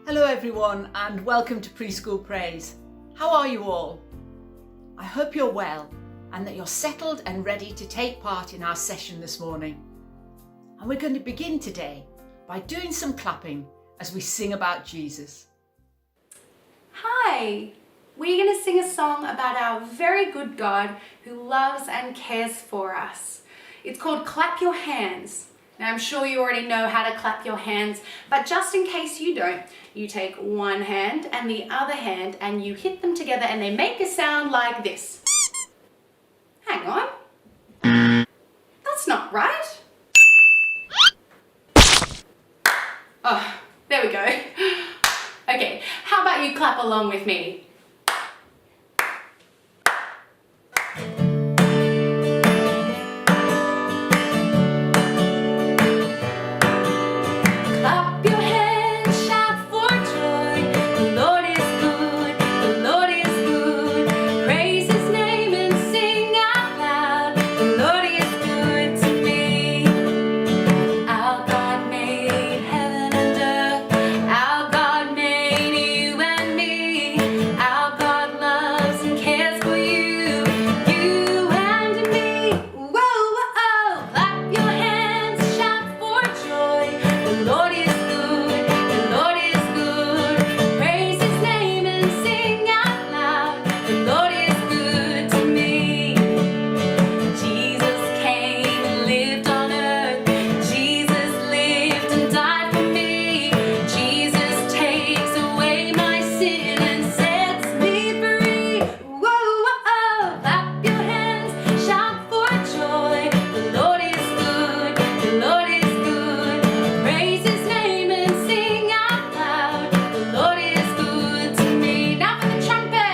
Hello everyone and welcome to Preschool Praise. How are you all? I hope you're well and that you're settled and ready to take part in our session this morning. And we're going to begin today by doing some clapping as we sing about Jesus. Hi! We're going to sing a song about our very good God who loves and cares for us. It's called Clap Your Hands. Now I'm sure you already know how to clap your hands, but just in case you don't, you take one hand and the other hand and you hit them together and they make a sound like this. Hang on. That's not right. Oh, there we go. Okay, how about you clap along with me? Clap your hands, shout for joy. The Lord is good, the Lord is good. Praise His name and sing out loud. The Lord is good to me. Our God made heaven and earth. Our God made you and me. Our God loves and cares for you, you and me. Whoa, whoa, clap your hands, shout for joy. The Lord is good, the Lord is good. Praise His name and sing out loud. The Lord is good to me. Jesus came and lived on earth. Jesus lived and died for me. Jesus takes away my sin and sets me free. Whoa, whoa, clap your hands, shout for joy. The Lord is good, the Lord is good. Praise His name and sing out loud. The Lord is good to me. Now for the trumpet.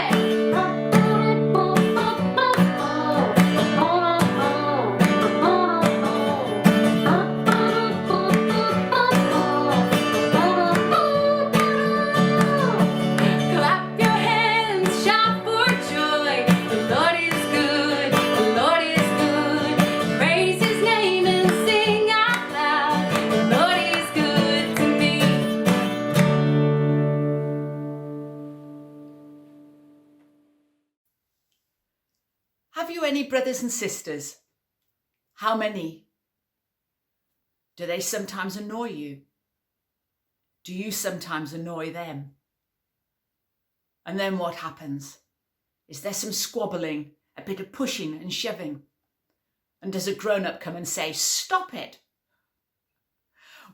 Clap your hands, shout for joy. The Lord is good, the Lord is good. Praise His name and sing out loud. The Lord is good to me. Have you any brothers and sisters? How many? Do they sometimes annoy you? Do you sometimes annoy them? And then what happens? Is there some squabbling, a bit of pushing and shoving? And does a grown-up come and say, "Stop it"?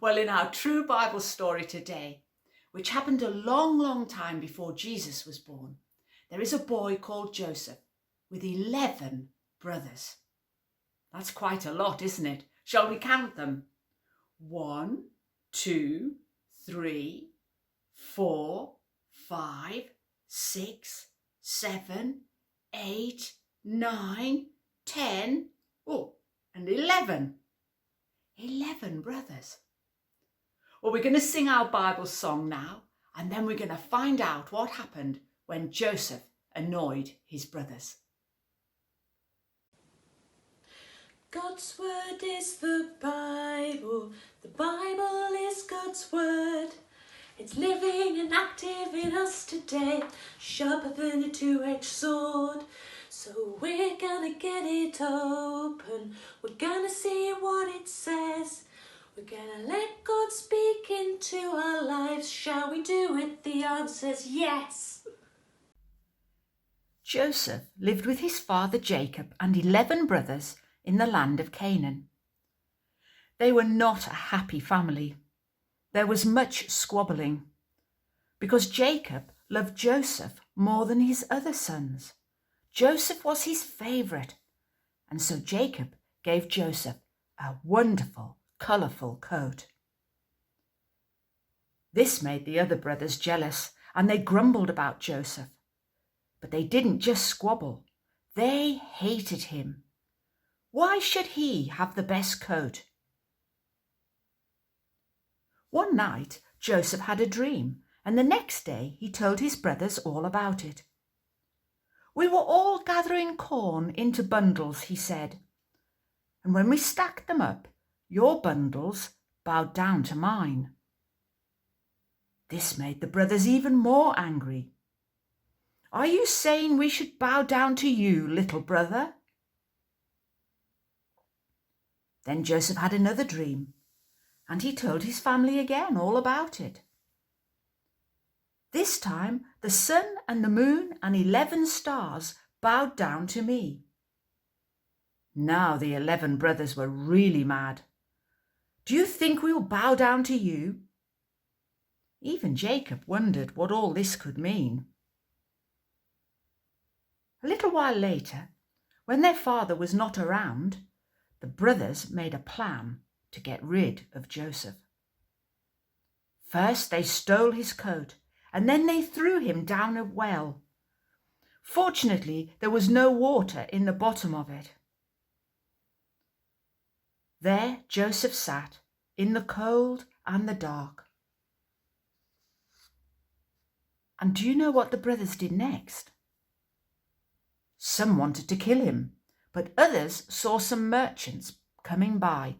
Well, in our true Bible story today, which happened a long, long time before Jesus was born, there is a boy called Joseph with 11 brothers. That's quite a lot, isn't it? Shall we count them? 1, 2, 3, 4, 5, 6, 7, 8, 9, 10, and 11. 11 brothers. Well, we're going to sing our Bible song now, and then we're going to find out what happened when Joseph annoyed his brothers. God's word is the Bible. The Bible is God's word. It's living and active in us today, sharper than a two-edged sword. So we're gonna get it open. We're gonna see what it says. We're gonna let God speak into our lives. Shall we do it? The answer's yes. Joseph lived with his father Jacob and 11 brothers in the land of Canaan. They were not a happy family. There was much squabbling because Jacob loved Joseph more than his other sons. Joseph was his favourite, and so Jacob gave Joseph a wonderful, colourful coat. This made the other brothers jealous, and they grumbled about Joseph. But they didn't just squabble, they hated him. Why should he have the best coat? One night, Joseph had a dream, and the next day he told his brothers all about it. "We were all gathering corn into bundles," he said, "and when we stacked them up, your bundles bowed down to mine." This made the brothers even more angry. "Are you saying we should bow down to you, little brother?" Then Joseph had another dream, and he told his family again all about it. "This time the sun and the moon and 11 stars bowed down to me." Now the 11 brothers were really mad. "Do you think we will bow down to you?" Even Jacob wondered what all this could mean. A little while later, when their father was not around, the brothers made a plan to get rid of Joseph. First they stole his coat, and then they threw him down a well. Fortunately, there was no water in the bottom of it. There Joseph sat, in the cold and the dark. And do you know what the brothers did next? Some wanted to kill him, but others saw some merchants coming by.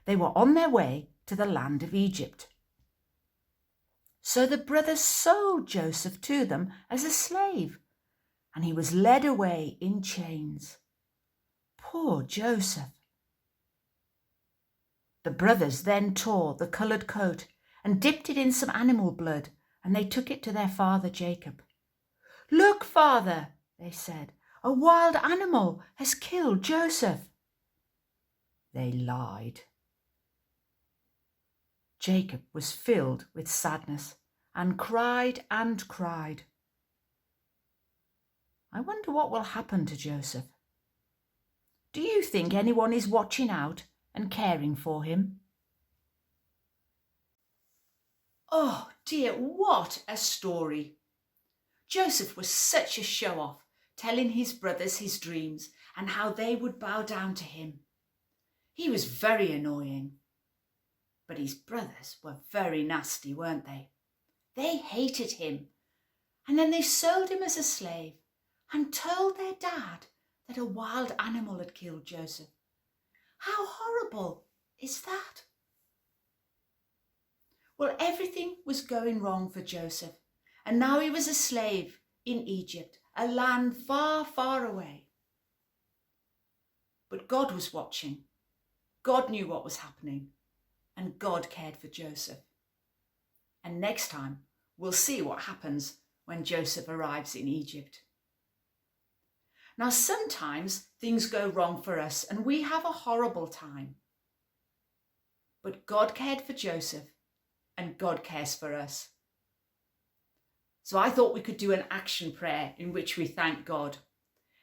They were on their way to the land of Egypt. So the brothers sold Joseph to them as a slave, and he was led away in chains. Poor Joseph! The brothers then tore the coloured coat and dipped it in some animal blood, and they took it to their father Jacob. "Look, father," they said, "a wild animal has killed Joseph." They lied. Jacob was filled with sadness and cried and cried. I wonder what will happen to Joseph. Do you think anyone is watching out and caring for him? Oh dear, what a story. Joseph was such a show-off, telling his brothers his dreams and how they would bow down to him. He was very annoying. But his brothers were very nasty, weren't they? They hated him, and then they sold him as a slave and told their dad that a wild animal had killed Joseph. How horrible is that? Well, everything was going wrong for Joseph, and now he was a slave in Egypt, a land far, far away. But God was watching. God knew what was happening, and God cared for Joseph. And next time, we'll see what happens when Joseph arrives in Egypt. Now, sometimes things go wrong for us and we have a horrible time. But God cared for Joseph, and God cares for us. So I thought we could do an action prayer in which we thank God.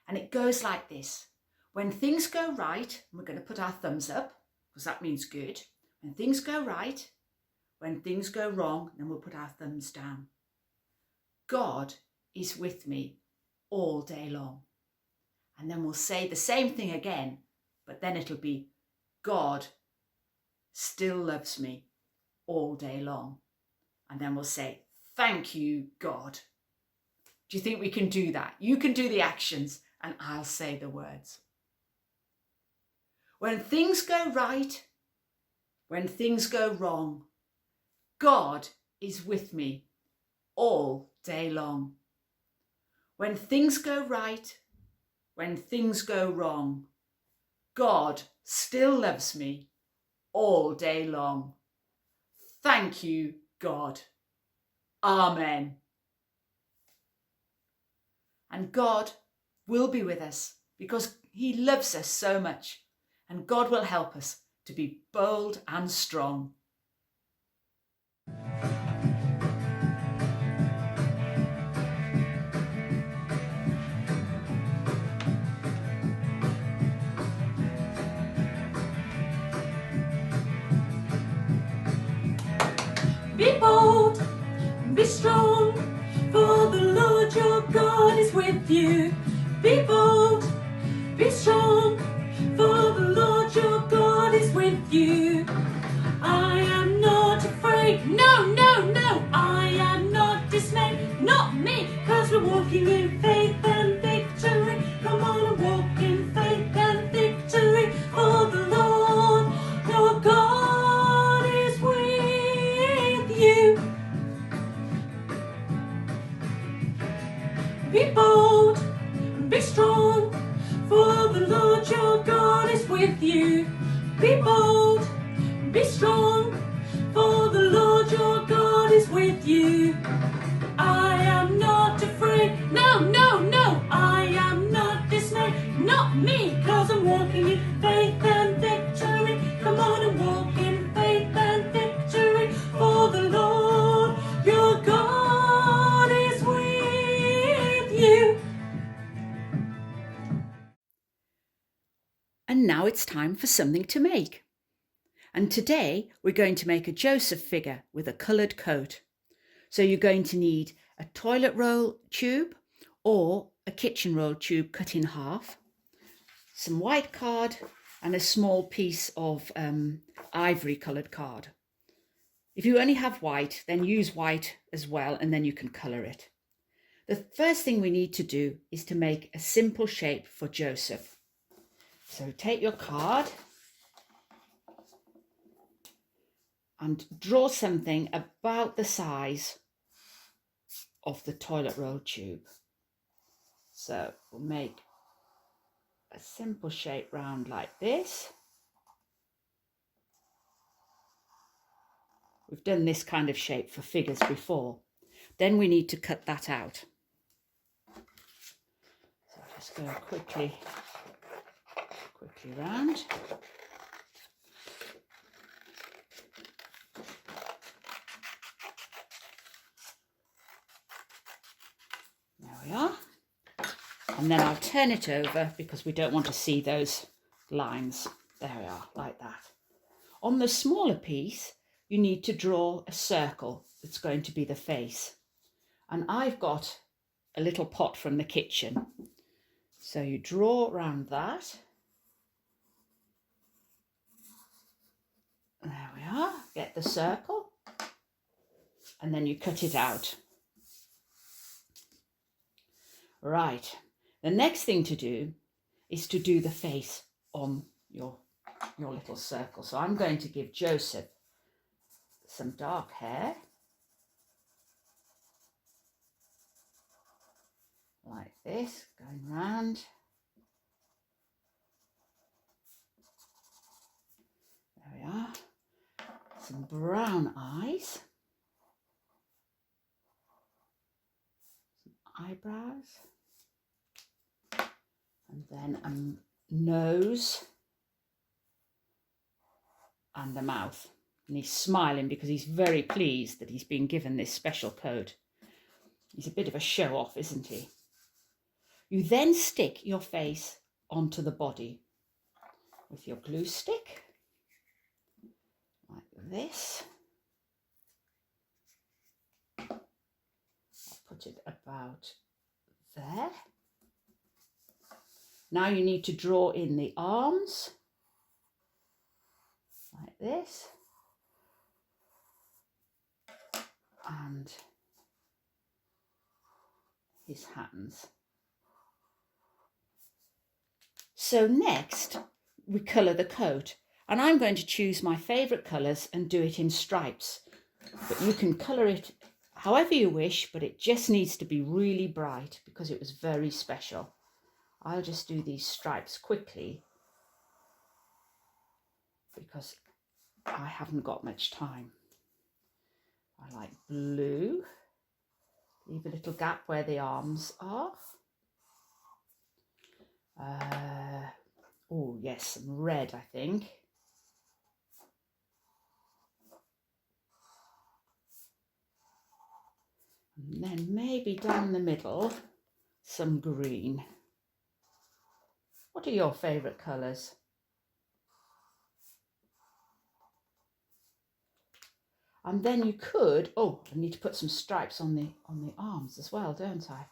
And it goes like this. When things go right, and we're going to put our thumbs up, because that means good. When things go right, when things go wrong, then we'll put our thumbs down. God is with me all day long. And then we'll say the same thing again, but then it'll be God still loves me all day long. And then we'll say, thank you, God. Do you think we can do that? You can do the actions and I'll say the words. When things go right, when things go wrong, God is with me all day long. When things go right, when things go wrong, God still loves me all day long. Thank you, God. Amen. And God will be with us because he loves us so much, and God will help us to be bold and strong. Be bold, be strong, for the Lord your God is with you. Be bold, be strong, for the Lord your God is with you. I am not afraid, no, no, no, I am not dismayed, not me, 'cause we're walking in faith and victory. Come on and walk in faith and victory, for the Lord your God is with you. with you. Be bold, be strong, for the Lord your God is with you. I am not afraid, no, no, no, I am not dismayed, not me, 'cause I'm walking in faith and victory. Come on and walk in faith and victory, for the Lord your God is with you. And now it's time for something to make. And today we're going to make a Joseph figure with a coloured coat. So you're going to need a toilet roll tube or a kitchen roll tube cut in half, some white card and a small piece of ivory coloured card. If you only have white, then use white as well, and then you can colour it. The first thing we need to do is to make a simple shape for Joseph. So take your card and draw something about the size of the toilet roll tube. So we'll make a simple shape round like this. We've done this kind of shape for figures before. Then we need to cut that out. So I'll just go quickly round. There we are. And then I'll turn it over because we don't want to see those lines. There we are, like that. On the smaller piece, you need to draw a circle that's going to be the face. And I've got a little pot from the kitchen. So you draw around that. There we are, get the circle. And then you cut it out. Right, the next thing to do is to do the face on your little circle. So I'm going to give Joseph some dark hair, like this, going round. There we are. Some brown eyes, some eyebrows, and then a nose and a mouth. And he's smiling because he's very pleased that he's been given this special coat. He's a bit of a show off, isn't he? You then stick your face onto the body with your glue stick, like this. I'll put it about there. Now you need to draw in the arms, like this, and his hands. So next we colour the coat, and I'm going to choose my favourite colours and do it in stripes, but you can colour it however you wish, but it just needs to be really bright because it was very special. I'll just do these stripes quickly because I haven't got much time. I like blue, leave a little gap where the arms are. Oh yes, some red, I think. And then maybe down the middle, some green. What are your favourite colours? And then you could, oh, I need to put some stripes on the arms as well, don't I?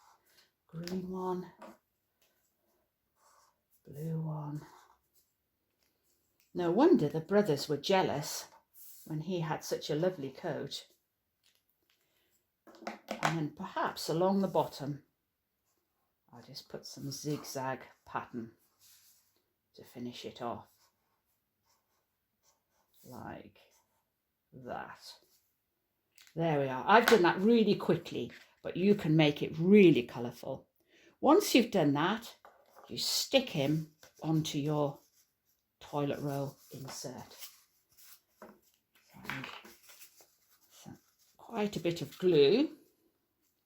Green one, blue one. No wonder the brothers were jealous when he had such a lovely coat. And then perhaps along the bottom, I'll just put some zigzag pattern to finish it off, like that. There we are. I've done that really quickly, but you can make it really colourful. Once you've done that, you stick him onto your toilet roll insert. And quite a bit of glue,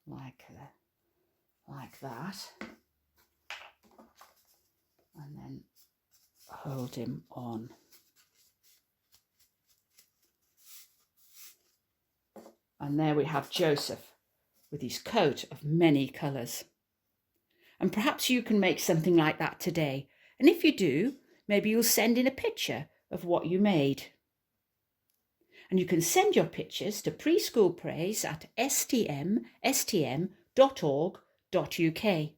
like that, and then hold him on. And there we have Joseph with his coat of many colours. And perhaps you can make something like that today. And if you do, maybe you'll send in a picture of what you made. And you can send your pictures to preschoolpraise@stm.org.uk.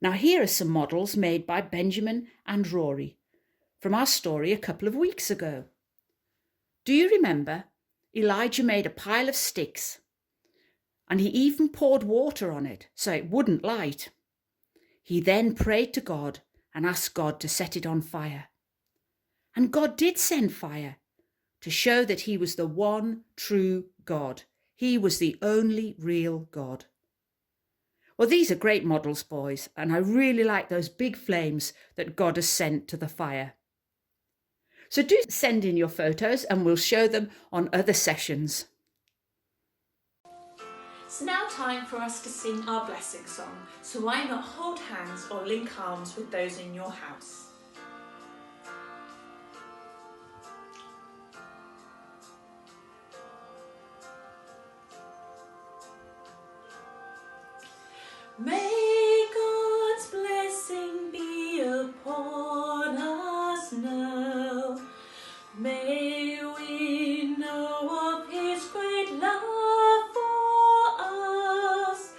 Now here are some models made by Benjamin and Rory from our story a couple of weeks ago. Do you remember? Elijah made a pile of sticks, and he even poured water on it so it wouldn't light. He then prayed to God and asked God to set it on fire. And God did send fire to show that he was the one true God. He was the only real God. Well, these are great models, boys, and I really like those big flames that God has sent to the fire. So do send in your photos and we'll show them on other sessions. It's now time for us to sing our blessing song, so why not hold hands or link arms with those in your house? May God's blessing be upon us now. May we know of his great love for us.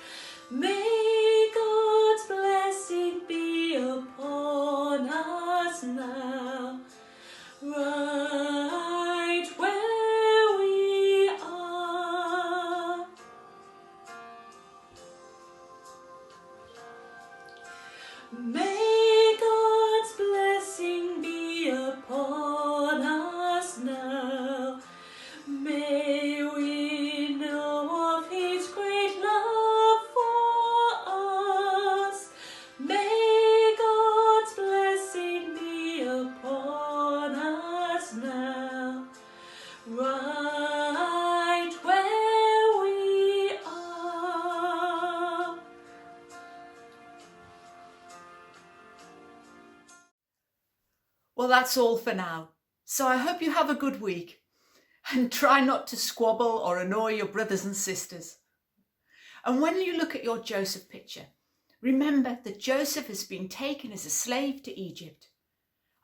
May God's blessing be upon us now. Right where we are. May God's blessing be upon us now. May we know of his great love for us. May God's blessing be upon us now. Right where we are. Well, that's all for now. So I hope you have a good week and try not to squabble or annoy your brothers and sisters. And when you look at your Joseph picture, remember that Joseph has been taken as a slave to Egypt,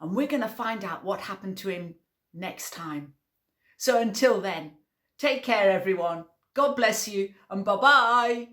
and we're going to find out what happened to him next time. So until then, take care everyone. God bless you and bye-bye.